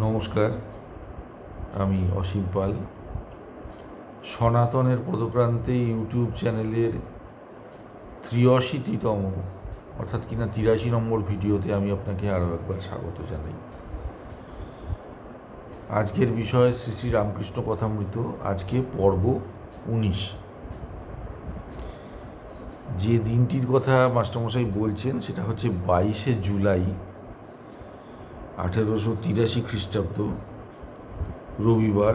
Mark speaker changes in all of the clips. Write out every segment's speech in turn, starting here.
Speaker 1: নমস্কার, আমি অসীম পাল। সনাতনের পদপ্রান্তে ইউটিউব চ্যানেলের ৮৩তম অর্থাৎ কিনা ৮৩ নম্বর ভিডিওতে আমি আপনাকে আরও একবার স্বাগত জানাই। আজকের বিষয় শ্রী শ্রী রামকৃষ্ণ কথামৃত, আজকে পর্ব ১৯। যে দিনটির কথা মাস্টারমশাই বলছেন সেটা হচ্ছে ২২শে জুলাই ১৮৮৩ খ্রিস্টাব্দ, রবিবার।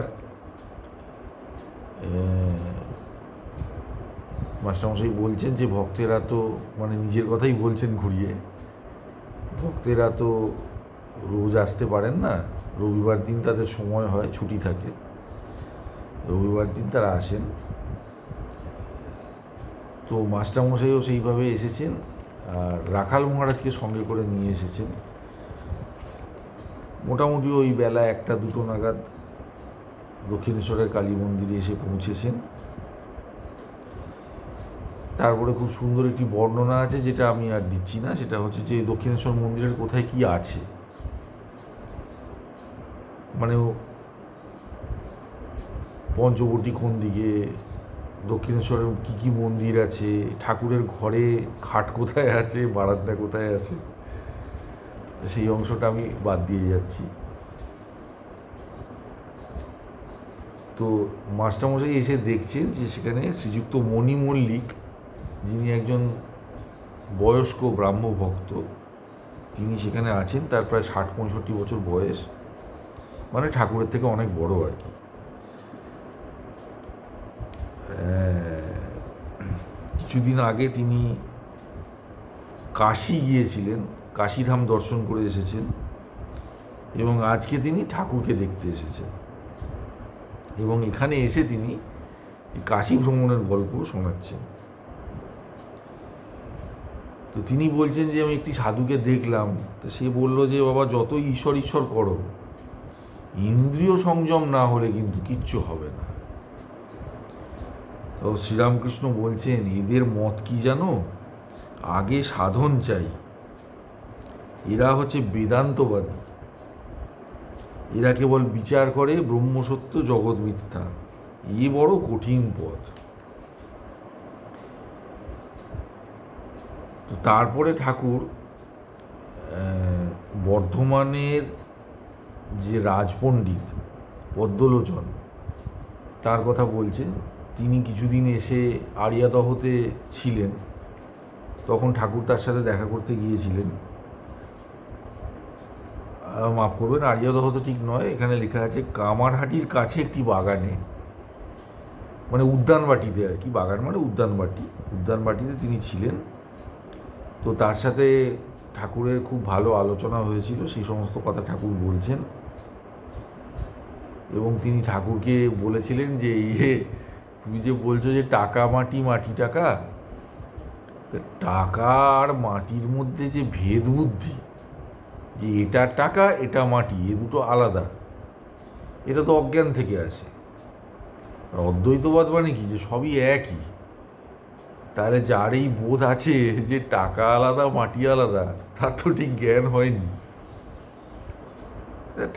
Speaker 1: মাস্টারমশাই বলছেন যে ভক্তেরা তো, মানে নিজের কথাই বলছেন ঘুরিয়ে, ভক্তেরা তো রোজ আসতে পারেন না, রবিবার দিন তাদের সময় হয়, ছুটি থাকে, রবিবার দিন তারা আসেন। তো মাস্টারমশাইও সেইভাবে এসেছেন, আর রাখাল মহারাজকে সঙ্গে করে নিয়ে এসেছেন। মোটামুটি ওই বেলা ১টা-২টো নাগাদ দক্ষিণেশ্বরের কালী মন্দিরে এসে পৌঁছেছেন। তারপরে খুব সুন্দর একটি বর্ণনা আছে, যেটা আমি আর দিচ্ছি না। সেটা হচ্ছে যে দক্ষিণেশ্বর মন্দিরের কোথায় কি আছে, মানে পঞ্চবটী কোন দিকে, দক্ষিণেশ্বরের কী কী মন্দির আছে, ঠাকুরের ঘরে খাট কোথায় আছে, বারান্দা কোথায় আছে, সেই অংশটা আমি বাদ দিয়ে যাচ্ছি। তো মাস্টারমশাই এসে দেখছেন যে সেখানে শ্রীযুক্ত মণি মল্লিক, যিনি একজন বয়স্ক ব্রাহ্ম ভক্ত, তিনি সেখানে আছেন। তার প্রায় ৬০-৬৫ বছর বয়স, মানে ঠাকুরের থেকে অনেক বড় আর কি। কিছুদিন আগে তিনি কাশী গিয়েছিলেন, কাশীধাম দর্শন করে এসেছেন, এবং আজকে তিনি ঠাকুরকে দেখতে এসেছেন, এবং এখানে এসে তিনি কাশী ভ্রমণের গল্প শোনাচ্ছেন। তো তিনি বলছেন যে আমি একটি সাধুকে দেখলাম, তো সে বলল যে বাবা, যতই ঈশ্বর ঈশ্বর করো, ইন্দ্রিয় সংযম না হলে কিন্তু কিচ্ছু হবে না। তো শ্রীরামকৃষ্ণ বলছেন, এদের মত কি জানো, আগে সাধন চাই। এরা হচ্ছে বেদান্তবাদী, এরা কেবল বিচার করে ব্রহ্মসত্য জগৎ মিথ্যা, এ বড় কঠিন পথ। তো তারপরে ঠাকুর বর্ধমানের যে রাজপণ্ডিত পদ্মলোচন, তার কথা বলছেন। তিনি কিছুদিন এসে আড়িয়াদহতে ছিলেন, তখন ঠাকুর তার সাথে দেখা করতে গিয়েছিলেন। মাফ করবেন, আড়িয়াদহ তো ঠিক নয়, এখানে লেখা আছে কামারহাটির কাছে একটি বাগানে, মানে উদ্যানবাটিতে আর কি, বাগান মানে উদ্যানবাটি, উদ্যানবাটিতে তিনি ছিলেন। তো তার সাথে ঠাকুরের খুব ভালো আলোচনা হয়েছিল, সেই সমস্ত কথা ঠাকুর বলছেন। এবং তিনি ঠাকুরকে বলেছিলেন যে তুমি যে বলছো যে টাকা মাটি, মাটি টাকা, টাকা আর মাটির মধ্যে যে ভেদ বুদ্ধি, যে এটা টাকা এটা মাটি, এ দুটো আলাদা, এটা তো অজ্ঞান থেকে আসে। অদ্বৈতবাদ মানে কি, যে সবই একই। তাহলে যার এই বোধ আছে যে টাকা আলাদা মাটি আলাদা, তার তো ঠিক জ্ঞান হয়নি।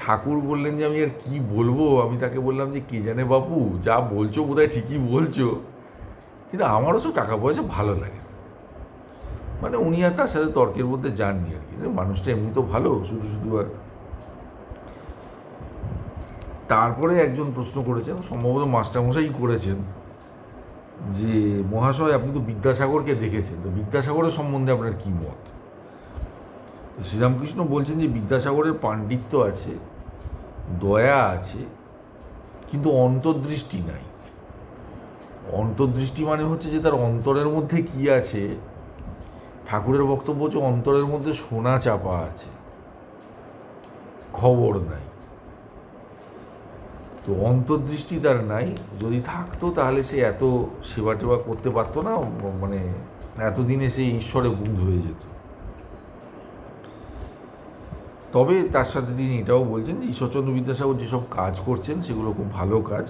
Speaker 1: ঠাকুর বললেন যে আমি আর কি বলবো। আমি তাকে বললাম যে কে জানে বাপু, যা বলছো বোধহয় ঠিকই বলছো, কিন্তু আমারও সব টাকা পয়সা ভালো লাগে। মানে উনি আর তার সাথে তর্কের মধ্যে যাননি আর কি, মানুষটা এমনি তো ভালো, শুধু শুধু আর। তারপরে একজন প্রশ্ন করেছেন, সম্ভবত মাস্টারমশাই করেছেন, যে মহাশয় আপনি তো বিদ্যাসাগরকে দেখেছেন, তো বিদ্যাসাগরের সম্বন্ধে আপনার কী মত? তো শ্রীরামকৃষ্ণ বলছেন যে বিদ্যাসাগরের পাণ্ডিত্য আছে, দয়া আছে, কিন্তু অন্তর্দৃষ্টি নাই। অন্তর্দৃষ্টি মানে হচ্ছে যে তার অন্তরের মধ্যে কি আছে। ঠাকুরের বক্তব্য হচ্ছে অন্তরের মধ্যে সোনা চাপা আছে, খবর নাই। তো অন্তর্দৃষ্টি তার নাই, যদি থাকতো তাহলে সে এত সেবা টেবা করতে পারতো না, মানে এতদিনে সে ঈশ্বরে বুঁদ হয়ে যেত। তবে তার সাথে তিনি এটাও বলছেন যে ঈশ্বরচন্দ্র বিদ্যাসাগর যেসব কাজ করছেন সেগুলো খুব ভালো কাজ,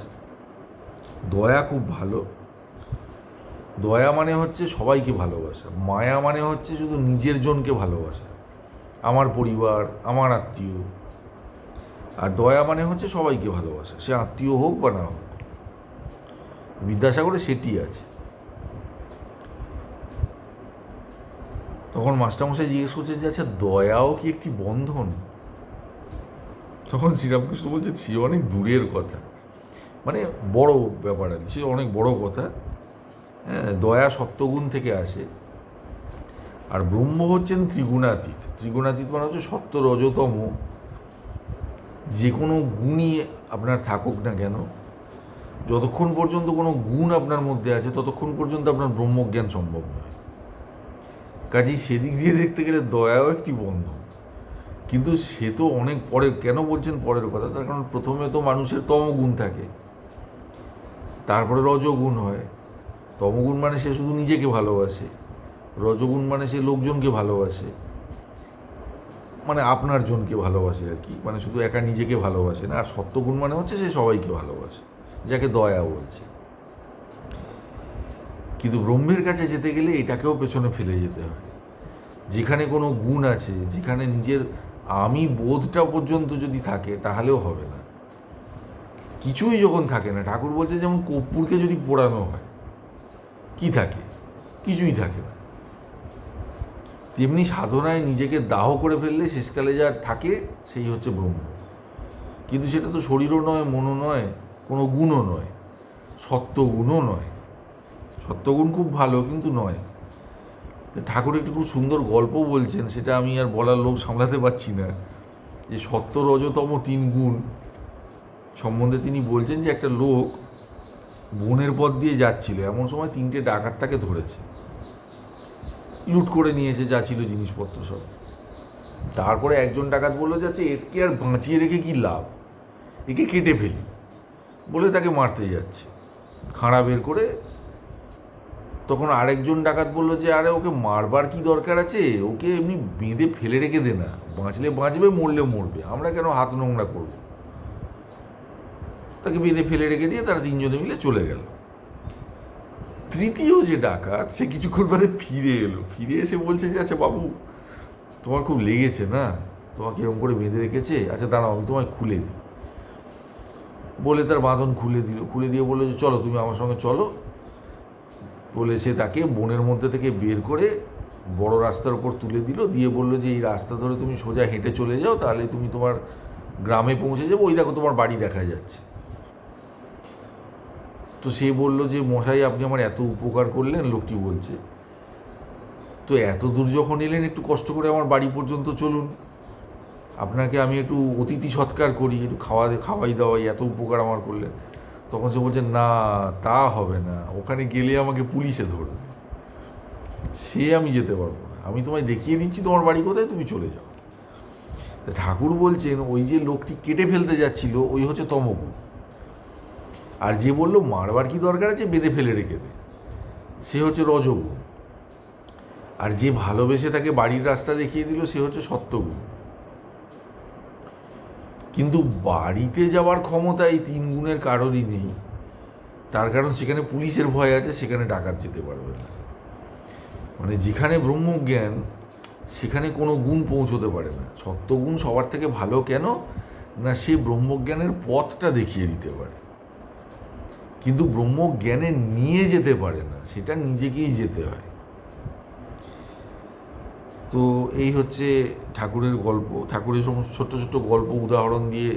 Speaker 1: দয়া খুব ভালো। দয়া মানে হচ্ছে সবাইকে ভালোবাসা, মায়া মানে হচ্ছে শুধু নিজের জনকে ভালোবাসা, আমার পরিবার, আমার আত্মীয়। আর দয়া মানে হচ্ছে সবাইকে ভালোবাসা, সে আত্মীয় হোক বা না হোক। বিদ্যাসাগরে সেটি আছে। তখন মাস্টারমশাই জিজ্ঞেস করছেন যে আচ্ছা দয়াও কি একটি বন্ধন? তখন শ্রীরামকৃষ্ণ বলছেন সে অনেক দূরের কথা, মানে বড় ব্যাপার আর কি, সে অনেক বড় কথা। হ্যাঁ, দয়া সত্যগুণ থেকে আসে, আর ব্রহ্ম হচ্ছেন ত্রিগুণাতীত। ত্রিগুণাতীত মানে হচ্ছে সত্য, রজতম, যে কোনো গুণই আপনার থাকুক না কেন, যতক্ষণ পর্যন্ত কোনো গুণ আপনার মধ্যে আছে ততক্ষণ পর্যন্ত আপনার ব্রহ্মজ্ঞান সম্ভব নয়। কাজেই সেদিক দিয়ে দেখতে গেলে দয়াও একটি বন্ধন, কিন্তু সে তো অনেক পরের। কেন বলছেন পরের কথা? তার কারণ প্রথমে তো মানুষের তমগুণ থাকে, তারপরে রজগুণ হয়। তমগুণ মানে সে শুধু নিজেকে ভালোবাসে, রজগুণ মানে সে লোকজনকে ভালোবাসে, মানে আপনার জনকে ভালোবাসে আর কি, মানে শুধু একা নিজেকে ভালোবাসে না। আর সত্যগুণ মানে হচ্ছে সে সবাইকে ভালোবাসে, যাকে দয়া বলছে। কিন্তু ব্রহ্মের কাছে যেতে গেলে এটাকেও পেছনে ফেলে যেতে হয়। যেখানে কোনো গুণ আছে, যেখানে নিজের আমি বোধটা পর্যন্ত যদি থাকে তাহলেও হবে না। কিছুই যখন থাকে না, ঠাকুর বলছে যেমন কর্পূরকে যদি পোড়ানো হয় কি থাকে? কিছুই থাকে না। তেমনি সাধনায় নিজেকে দাহ করে ফেললে শেষকালে যা থাকে সেই হচ্ছে ব্রহ্ম। কিন্তু সেটা তো শরীরও নয়, মনও নয়, কোনো গুণও নয়, সত্যগুণও নয়। সত্যগুণ খুব ভালো কিন্তু নয়। ঠাকুর একটি খুব সুন্দর গল্প বলছেন, সেটা আমি আর বলার লোভ সামলাতে পারছি না। যে সত্য, রজতম তিন গুণ সম্বন্ধে তিনি বলছেন যে একটা লোক বনের পথ দিয়ে যাচ্ছিল, এমন সময় তিনটে ডাকাত তাকে ধরেছে, লুট করে নিয়েছে যা ছিল জিনিসপত্র সব। তারপরে একজন ডাকাত বললো যে আচ্ছা একে আর বাঁচিয়ে রেখে কি লাভ, একে কেটে ফেলি, বলে তাকে মারতে যাচ্ছে খাঁড়া বের করে। তখন আরেকজন ডাকাত বললো যে আরে ওকে মারবার কি দরকার আছে, ওকে এমনি বেঁধে ফেলে রেখে দে না, বাঁচলে বাঁচবে, মরলে মরবে, আমরা কেন হাত নোংরা করবো। তাকে বেঁধে ফেলে রেখে দিয়ে তারা তিনজনে মিলে চলে গেল। তৃতীয় যে ডাকাত সে কিছুক্ষণ বাদে ফিরে এলো, ফিরে এসে বলছে যে আচ্ছা বাবু তোমার খুব লেগেছে না, তোমাকে এরকম করে বেঁধে রেখেছে, আচ্ছা দাঁড়াও আমি তোমায় খুলে দিই। বলে তার বাঁধন খুলে দিল, খুলে দিয়ে বললো যে চলো তুমি আমার সঙ্গে চলো। বলে সে তাকে বনের মধ্যে থেকে বের করে বড় রাস্তার উপর তুলে দিল, দিয়ে বললো যে এই রাস্তা ধরে তুমি সোজা হেঁটে চলে যাও, তাহলে তুমি তোমার গ্রামে পৌঁছে যাবো, ওই দেখো তোমার বাড়ি দেখা যাচ্ছে। তো সে বললো যে মশাই আপনি আমার এত উপকার করলেন, লোকটি বলছে, তো এত দূর যখন এলেন একটু কষ্ট করে আমার বাড়ি পর্যন্ত চলুন, আপনাকে আমি একটু অতিথি সৎকার করি, একটু খাওয়াই দাওয়াই, এত উপকার আমার করলেন। তখন সে বলছে না তা হবে না, ওখানে গেলে আমাকে পুলিশে ধরবে, সে আমি যেতে পারবো না, আমি তোমায় দেখিয়ে দিচ্ছি তোমার বাড়ি কোথায়, তুমি চলে যাও। ঠাকুর বলছেন ওই যে লোকটি কেটে ফেলতে যাচ্ছিল ওই হচ্ছে তমগুণ, আর যে বললো মারবার কি দরকার আছে, বেঁধে ফেলে রেখে দে, সে হচ্ছে রজগুণ। আর যে ভালোবেসে তাকে বাড়ির রাস্তা দেখিয়ে দিল সে হচ্ছে সত্যগুণ। কিন্তু বাড়িতে যাওয়ার ক্ষমতা এই তিন গুণের কারোরই নেই, তার কারণ সেখানে পুলিশের ভয় আছে, সেখানে ডাকাত যেতে পারবে না। মানে যেখানে ব্রহ্মজ্ঞান সেখানে কোনো গুণ পৌঁছতে পারে না। সত্যগুণ সবার থেকে ভালো কেন না, সে ব্রহ্মজ্ঞানের পথটা দেখিয়ে দিতে পারে, কিন্তু ব্রহ্মজ্ঞানে নিয়ে যেতে পারে না, সেটা নিজেকেই যেতে হয়। তো এই হচ্ছে ঠাকুরের গল্প। ঠাকুরের সমস্ত ছোট্ট ছোট্ট গল্প উদাহরণ দিয়ে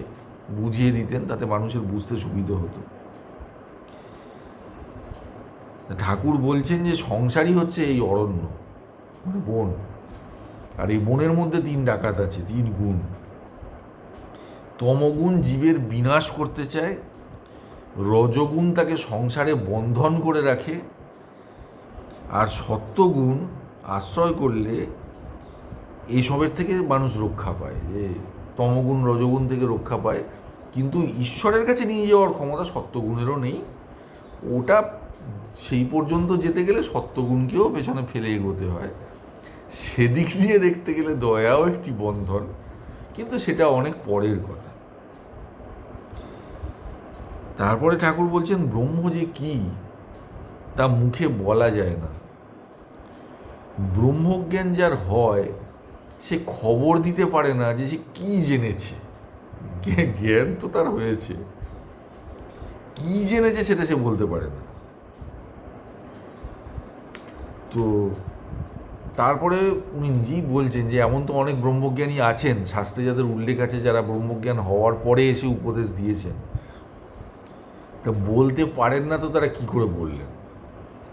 Speaker 1: বুঝিয়ে দিতেন, তাতে মানুষের বুঝতে সুবিধা হতো। ঠাকুর বলছেন যে সংসারই হচ্ছে এই অরণ্য, মানে বন, আর এই বনের মধ্যে তিন ডাকাত আছে, তিন গুণ। তমগুণ জীবের বিনাশ করতে চায়, রজগুণ তাকে সংসারে বন্ধন করে রাখে, আর সত্যগুণ আশ্রয় করলে এইসবের থেকে মানুষ রক্ষা পায়, যে তমগুণ রজগুণ থেকে রক্ষা পায়। কিন্তু ঈশ্বরের কাছে নিয়ে যাওয়ার ক্ষমতা সত্যগুণেরও নেই, ওটা সেই পর্যন্ত যেতে গেলে সত্যগুণকেও পেছনে ফেলে এগোতে হয়। সেদিক দিয়ে দেখতে গেলে দয়াও একটি বন্ধন, কিন্তু সেটা অনেক পরের কথা। তারপরে ঠাকুর বলছেন ব্রহ্ম যে কি তা মুখে বলা যায় না। ব্রহ্মজ্ঞান যার হয় সে খবর দিতে পারে না যে সে কী জেনেছে, জ্ঞান তো তার হয়েছে, কি জেনেছে সেটা সে বলতে পারে না। তো তারপরে উনি নিজেই বলছেন যে এমন তো অনেক ব্রহ্মজ্ঞানী আছেন, শাস্ত্রে যাদের উল্লেখ আছে, যারা ব্রহ্মজ্ঞান হওয়ার পরে এসে উপদেশ দিয়েছেন। তা বলতে পারেন না তো তারা কি করে বললেন?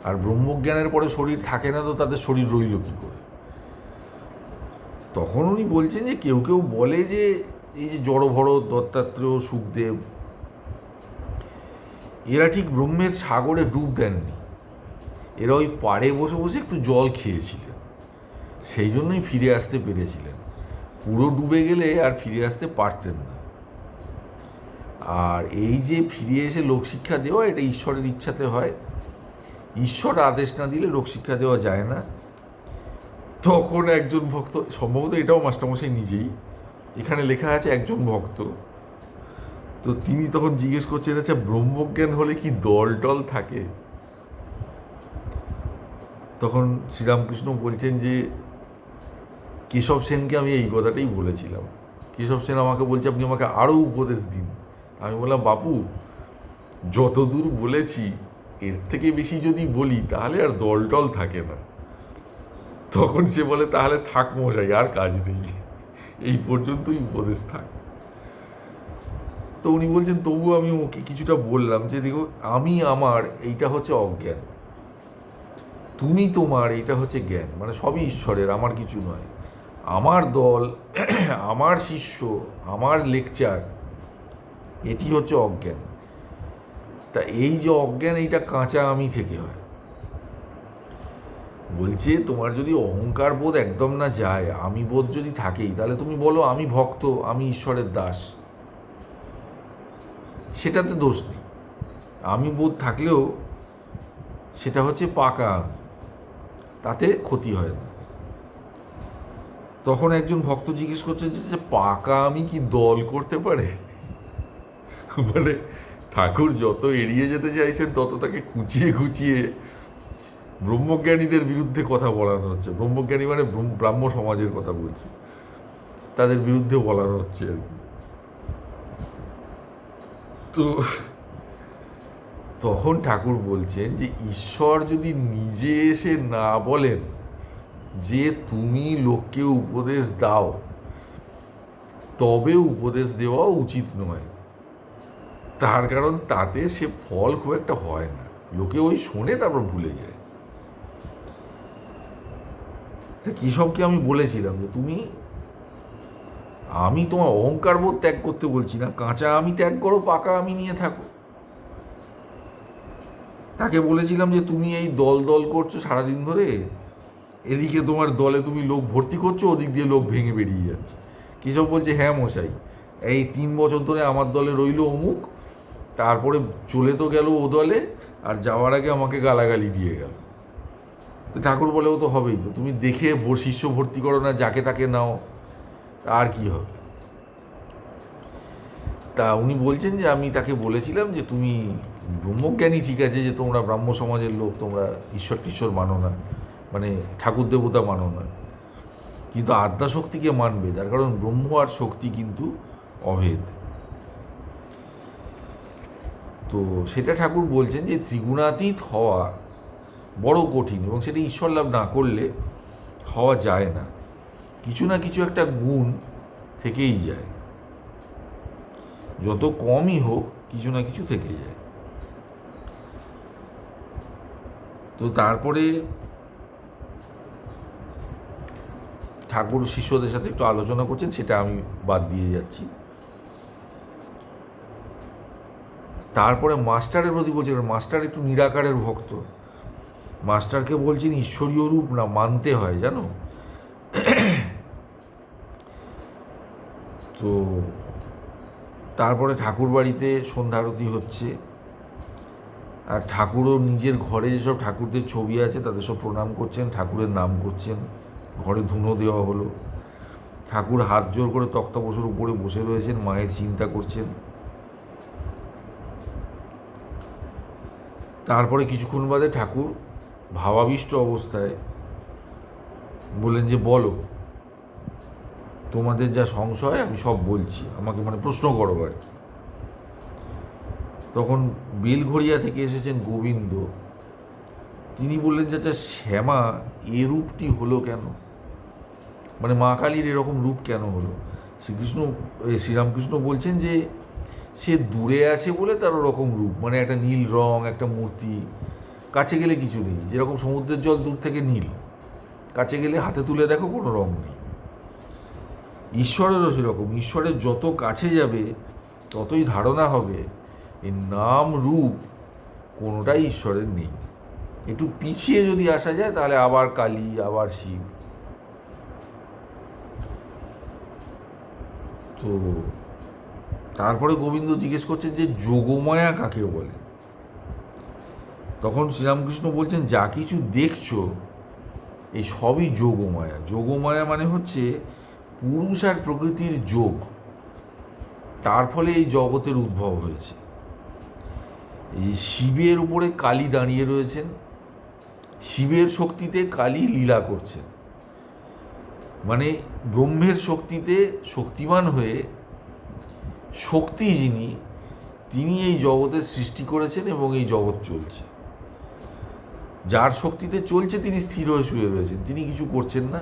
Speaker 1: আর ব্রহ্মজ্ঞানের পরে শরীর থাকে না তো তাদের শরীর রইল কি করে? তখন উনি বলছেন যে কেউ কেউ বলে যে এই যে জড়ভরত, দত্তাত্রেয়, সুখদেব, এরা ঠিক ব্রহ্মের সাগরে ডুব দেননি, এরা ওই পাড়ে বসে বসে একটু জল খেয়েছিলেন, সেই জন্যই ফিরে আসতে পেরেছিলেন। পুরো ডুবে গেলে আর ফিরে আসতে পারতেন না। আর এই যে ফিরে এসে লোকশিক্ষা দেওয়া, এটা ঈশ্বরের ইচ্ছাতে হয়, ঈশ্বর আদেশ না দিলে লোকশিক্ষা দেওয়া যায় না। তখন একজন ভক্ত, সম্ভবত এটাও মাস্টারমশাই নিজেই, এখানে লেখা আছে একজন ভক্ত, তো তিনি তখন জিজ্ঞেস করছেন, আচ্ছা ব্রহ্মজ্ঞান হলে কি দল টল থাকে? তখন শ্রীরামকৃষ্ণ বলছেন যে কেশব সেনকে আমি এই কথাটাই বলেছিলাম। কেশব সেন আমাকে বলছে আপনি আমাকে আরও উপদেশ দিন। আমি বললাম বাপু, যতদূর বলেছি এর থেকে বেশি যদি বলি তাহলে আর দল টল থাকে না। তখন সে বলে তাহলে থাক মশাই, আর কাজ নেই, এই পর্যন্তই উপদেশ থাক। তো উনি বলছেন তবু আমি ওকে কিছুটা বললাম যে দেখো, আমি আমার এইটা হচ্ছে অজ্ঞান, তুমি তোমার এইটা হচ্ছে জ্ঞান, মানে সবই ঈশ্বরের, আমার কিছু নয়। আমার দল, আমার শিষ্য, আমার লেকচার, এটি হচ্ছে অজ্ঞান। তা এই যে অজ্ঞান, এইটা কাঁচা আমি থেকে হয়। বলছে তোমার যদি অহংকার বোধ একদম না যায়, আমি বোধ যদি থাকেই, তাহলে তুমি বলো আমি ভক্ত, আমি ঈশ্বরের দাস, সেটাতে দোষ নেই। আমি বোধ থাকলেও সেটা হচ্ছে পাকা আমি, তাতে ক্ষতি হয় না। তখন একজন ভক্ত জিজ্ঞেস করছে যে পাকা আমি কি দল করতে পারে? মানে ঠাকুর যত এড়িয়ে যেতে চাইছেন তত তাকে খুঁচিয়ে খুঁচিয়ে ব্রহ্মজ্ঞানীদের বিরুদ্ধে কথা বলানো হচ্ছে। ব্রহ্মজ্ঞানী মানে ব্রাহ্ম সমাজের কথা বলছি, তাদের বিরুদ্ধে বলানো হচ্ছে আর কি। তো তখন ঠাকুর বলছেন যে ঈশ্বর যদি নিজে এসে না বলেন যে তুমি লোককে উপদেশ দাও, তবে উপদেশ দেওয়া উচিত নয়। তার কারণ তাতে সে ফল খুব একটা হয় না, লোকে ওই শোনে তারপর ভুলে যায়। কেশবকে আমি বলেছিলাম যে তুমি, আমি তোমার অহংকার বোধ ত্যাগ করতে বলছি না, কাঁচা আমি ত্যাগ করো, পাকা আমি নিয়ে থাকো। তাকে বলেছিলাম যে তুমি এই দল দল করছো সারাদিন ধরে, এদিকে তোমার দলে তুমি লোক ভর্তি করছো, ওদিক দিয়ে লোক ভেঙে বেরিয়ে যাচ্ছে। কেশব বলছে হ্যাঁ মশাই, এই 3 বছর ধরে আমার দলে রইল অমুক, তারপরে চলে তো গেল ও দলে, আর যাওয়ার আগে আমাকে গালাগালি দিয়ে গেল। তো ঠাকুর বলে ও তো হবেই, তো তুমি দেখে শিষ্য ভর্তি করো না, যাকে তাকে নাও, আর কি হবে? তা উনি বলছেন যে আমি তাকে বলেছিলাম যে তুমি ব্রহ্মজ্ঞানী ঠিক আছে, যে তোমরা ব্রাহ্ম সমাজের লোক, তোমরা ঈশ্বর টিশ্বর মানো না, মানে ঠাকুর দেবতা মানো না, কিন্তু আদ্যাশক্তিকে মানবে, তার কারণ ব্রহ্ম আর শক্তি কিন্তু অভেদ। তো সেটা ঠাকুর বলছেন যে ত্রিগুণাতীত হওয়া বড় কঠিন, এবং সেটা ঈশ্বর লাভ না করলে হওয়া যায় না। কিছু না কিছু একটা গুণ থেকেই যায়, যত কমই হোক কিছু না কিছু থেকে যায়। তো তারপরে ঠাকুর শিষ্যদের সাথে একটু আলোচনা করছেন, সেটা আমি বাদ দিয়ে যাচ্ছি। তারপরে মাস্টারের প্রতি বলছেন, মাস্টার একটু নিরাকারের ভক্ত, মাস্টারকে বলছেন ঈশ্বরীয় রূপ না মানতে হয় জানো। তো তারপরে ঠাকুর বাড়িতে সন্ধ্যা আরতি হচ্ছে, আর ঠাকুরও নিজের ঘরে যেসব ঠাকুরদের ছবি আছে তাদের সব প্রণাম করছেন, ঠাকুরের নাম করছেন, ঘরে ধুনো দেওয়া হলো, ঠাকুর হাত জোর করে তক্তাপোষের উপরে বসে রয়েছেন, মায়ের চিন্তা করছেন। তারপরে কিছুক্ষণ বাদে ঠাকুর ভাবাবিষ্ট অবস্থায় বললেন যে বলো। তোমাদের যা সংশয় আমি সব বলছি, আমাকে মানে প্রশ্ন করো আর কি। তখন বেলঘড়িয়া থেকে এসেছেন গোবিন্দ। তিনি বললেন যে আচ্ছা শ্যামা এ রূপটি হলো কেন, মানে মা কালীর এরকম রূপ কেন হলো? শ্রীরামকৃষ্ণ বলছেন যে সে দূরে আছে বলে তার ওরকম রূপ, মানে একটা নীল রং, একটা মূর্তি, কাছে গেলে কিছু নেই। যেরকম সমুদ্রের জল দূর থেকে নীল, কাছে গেলে হাতে তুলে দেখো কোনো রং নেই। ঈশ্বরেরও সেরকম, ঈশ্বরের যত কাছে যাবে ততই ধারণা হবে এই নাম রূপ কোনোটাই ঈশ্বরের নেই। একটু পিছিয়ে যদি আসা যায় তাহলে আবার কালী, আবার শিব। তো তারপরে গোবিন্দ জিজ্ঞেস করছেন যে যোগমায়া কাকে বলে? তখন শ্রীরামকৃষ্ণ বলছেন যা কিছু দেখছো এই সবই যোগমায়া। যোগমায়া মানে হচ্ছে পুরুষ আর প্রকৃতির যোগ, তার ফলে এই জগতের উদ্ভব হয়েছে। এই শিবের উপরে কালী দাঁড়িয়ে রয়েছেন, শিবের শক্তিতে কালী লীলা করছেন, মানে ব্রহ্মের শক্তিতে শক্তিমান হয়ে শক্তি যিনি, তিনি এই জগতের সৃষ্টি করেছেন এবং এই জগৎ চলছে। যার শক্তিতে চলছে তিনি স্থির হয়ে শুয়ে রয়েছেন, তিনি কিছু করছেন না,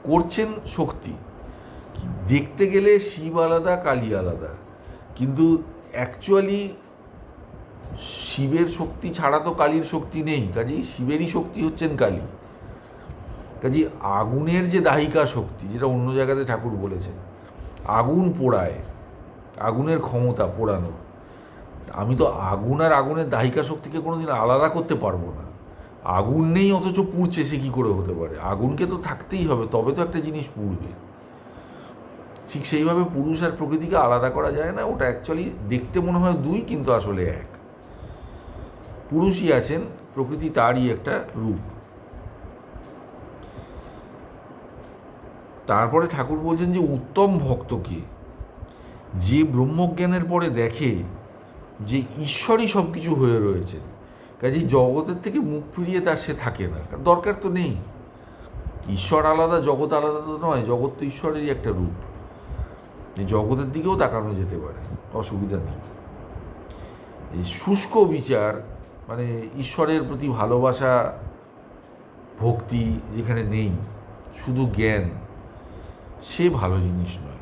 Speaker 1: করছেন শক্তি। দেখতে গেলে শিব আলাদা, কালী আলাদা, কিন্তু অ্যাকচুয়ালি শিবের শক্তি ছাড়া তো কালীর শক্তি নেই, কাজেই শিবেরই শক্তি হচ্ছেন কালী। কাজেই আগুনের যে দাহিকা শক্তি, যেটা অন্য জায়গাতে ঠাকুর বলেছেন, আগুন পোড়ায়, আগুনের ক্ষমতা পোড়ানোর, আমি তো আগুন আর আগুনের দাহিকা শক্তিকে কোনোদিন আলাদা করতে পারবো না। আগুন নেই অথচ পুড়ছে, সে কী করে হতে পারে? আগুনকে তো থাকতেই হবে, তবে তো একটা জিনিস পুড়বে। ঠিক সেইভাবে পুরুষ আর প্রকৃতিকে আলাদা করা যায় না। ওটা অ্যাকচুয়ালি দেখতে মনে হয় দুই, কিন্তু আসলে এক। পুরুষই আছেন, প্রকৃতি তারই একটা রূপ। তারপরে ঠাকুর বলছেন যে উত্তম ভক্তকে, যে ব্রহ্মজ্ঞানের পরে দেখে যে ঈশ্বরই সব কিছু হয়ে রয়েছে, কাজেই জগতের থেকে মুখ ফিরিয়ে তার সে থাকে না, দরকার তো নেই। ঈশ্বর আলাদা, জগৎ আলাদা তো নয়, জগৎ তো ঈশ্বরেরই একটা রূপ। এই জগতের দিকেও তাকানো যেতে পারে, অসুবিধা নেই। এই শুষ্ক বিচার, মানে ঈশ্বরের প্রতি ভালোবাসা, ভক্তি যেখানে নেই, শুধু জ্ঞান, সে ভালো জিনিস নয়।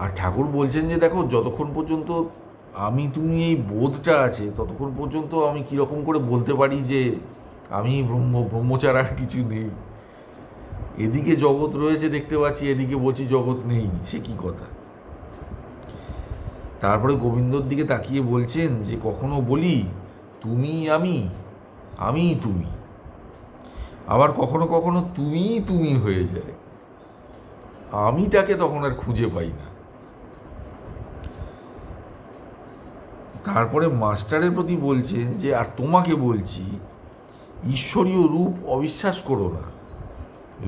Speaker 1: আর ঠাকুর বলছেন যে দেখো, যতক্ষণ পর্যন্ত আমি তুমি এই বোধটা আছে, ততক্ষণ পর্যন্ত আমি কীরকম করে বলতে পারি যে আমি ব্রহ্মচার আর কিছু নেই। এদিকে জগৎ রয়েছে দেখতে পাচ্ছি, এদিকে বলছি জগৎ নেই, সে কি কথা? তারপরে গোবিন্দর দিকে তাকিয়ে বলছেন যে কখনো বলি তুমি আমি, আমি তুমি, আবার কখনো কখনো তুমিই তুমি হয়ে যায়, আমিটাকে তখন আর খুঁজে পাই না। তারপরে মাস্টারের প্রতি বলছেন যে আর তোমাকে বলছি, ঈশ্বরীয় রূপ অবিশ্বাস করো না,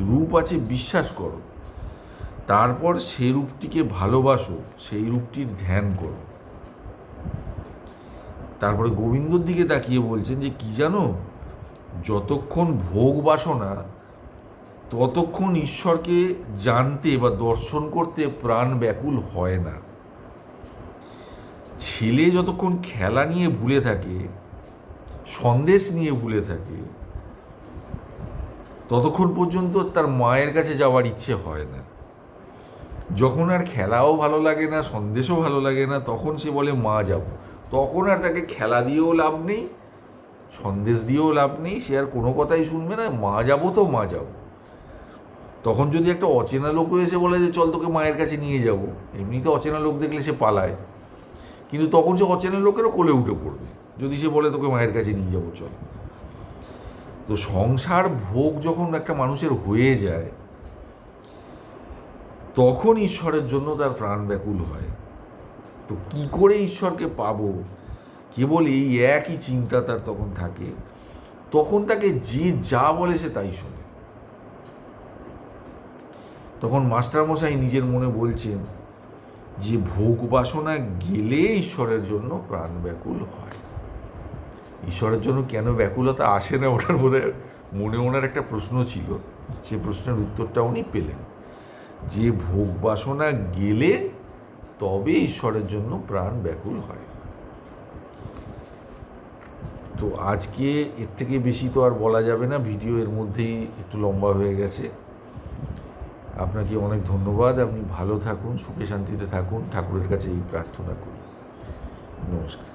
Speaker 1: রূপ আছে বিশ্বাস করো, তারপর সে রূপটিকে ভালোবাসো, সেই রূপটির ধ্যান করো। তারপরে গোবিন্দর দিকে তাকিয়ে বলছেন যে কি জানো, যতক্ষণ ভোগ বাসনা, ততক্ষণ ঈশ্বরকে জানতে বা দর্শন করতে প্রাণ ব্যাকুল হয় না। ছেলে যতক্ষণ খেলা নিয়ে ভুলে থাকে, সন্দেশ নিয়ে ভুলে থাকে, ততক্ষণ পর্যন্ত তার মায়ের কাছে যাওয়ার ইচ্ছে হয় না। যখন আর খেলাও ভালো লাগে না, সন্দেশও ভালো লাগে না, তখন সে বলে মা যাব। তখন আর তাকে খেলা দিয়েও লাভ নেই, সন্দেশ দিয়েও লাভ নেই, সে আর কোনো কথাই শুনবে না, মা যাবো তো মা যাব। তখন যদি একটা অচেনা লোক এসে বলে যে চল তোকে মায়ের কাছে নিয়ে যাব, এমনিতে অচেনা লোক দেখলে সে পালায়, কিন্তু তখন সে অচেনা লোকেরও কোলে উঠে পড়বে যদি সে বলে তোকে মায়ের কাছে নিয়ে যাবো চল। তো সংসার ভোগ যখন একটা মানুষের হয়ে যায়, তখন ঈশ্বরের জন্য তার প্রাণ ব্যাকুল হয়। তো কি করে ঈশ্বরকে পাবো, কেবল এই একই চিন্তা তার তখন থাকে। তখন তাকে যে যা বলে সে তাই শোনে। তখন মাস্টারমশাই নিজের মনে বলছেন যে ভোগ বাসনা গেলে ঈশ্বরের জন্য প্রাণ ব্যাকুল হয়। ঈশ্বরের জন্য কেন ব্যাকুলতা আসে না, ওটার বোধহয় মনে ওনার একটা প্রশ্ন ছিল, সে প্রশ্নের উত্তরটা উনি পেলেন, যে ভোগ বাসনা গেলে তবে ঈশ্বরের জন্য প্রাণ ব্যাকুল হয়। তো আজকে এর থেকে বেশি তো আর বলা যাবে না, ভিডিও এর মধ্যেই একটু লম্বা হয়ে গেছে। আপনাকে অনেক ধন্যবাদ। আপনি ভালো থাকুন, সুখে শান্তিতে থাকুন, ঠাকুরের কাছে এই প্রার্থনা করি। নমস্কার।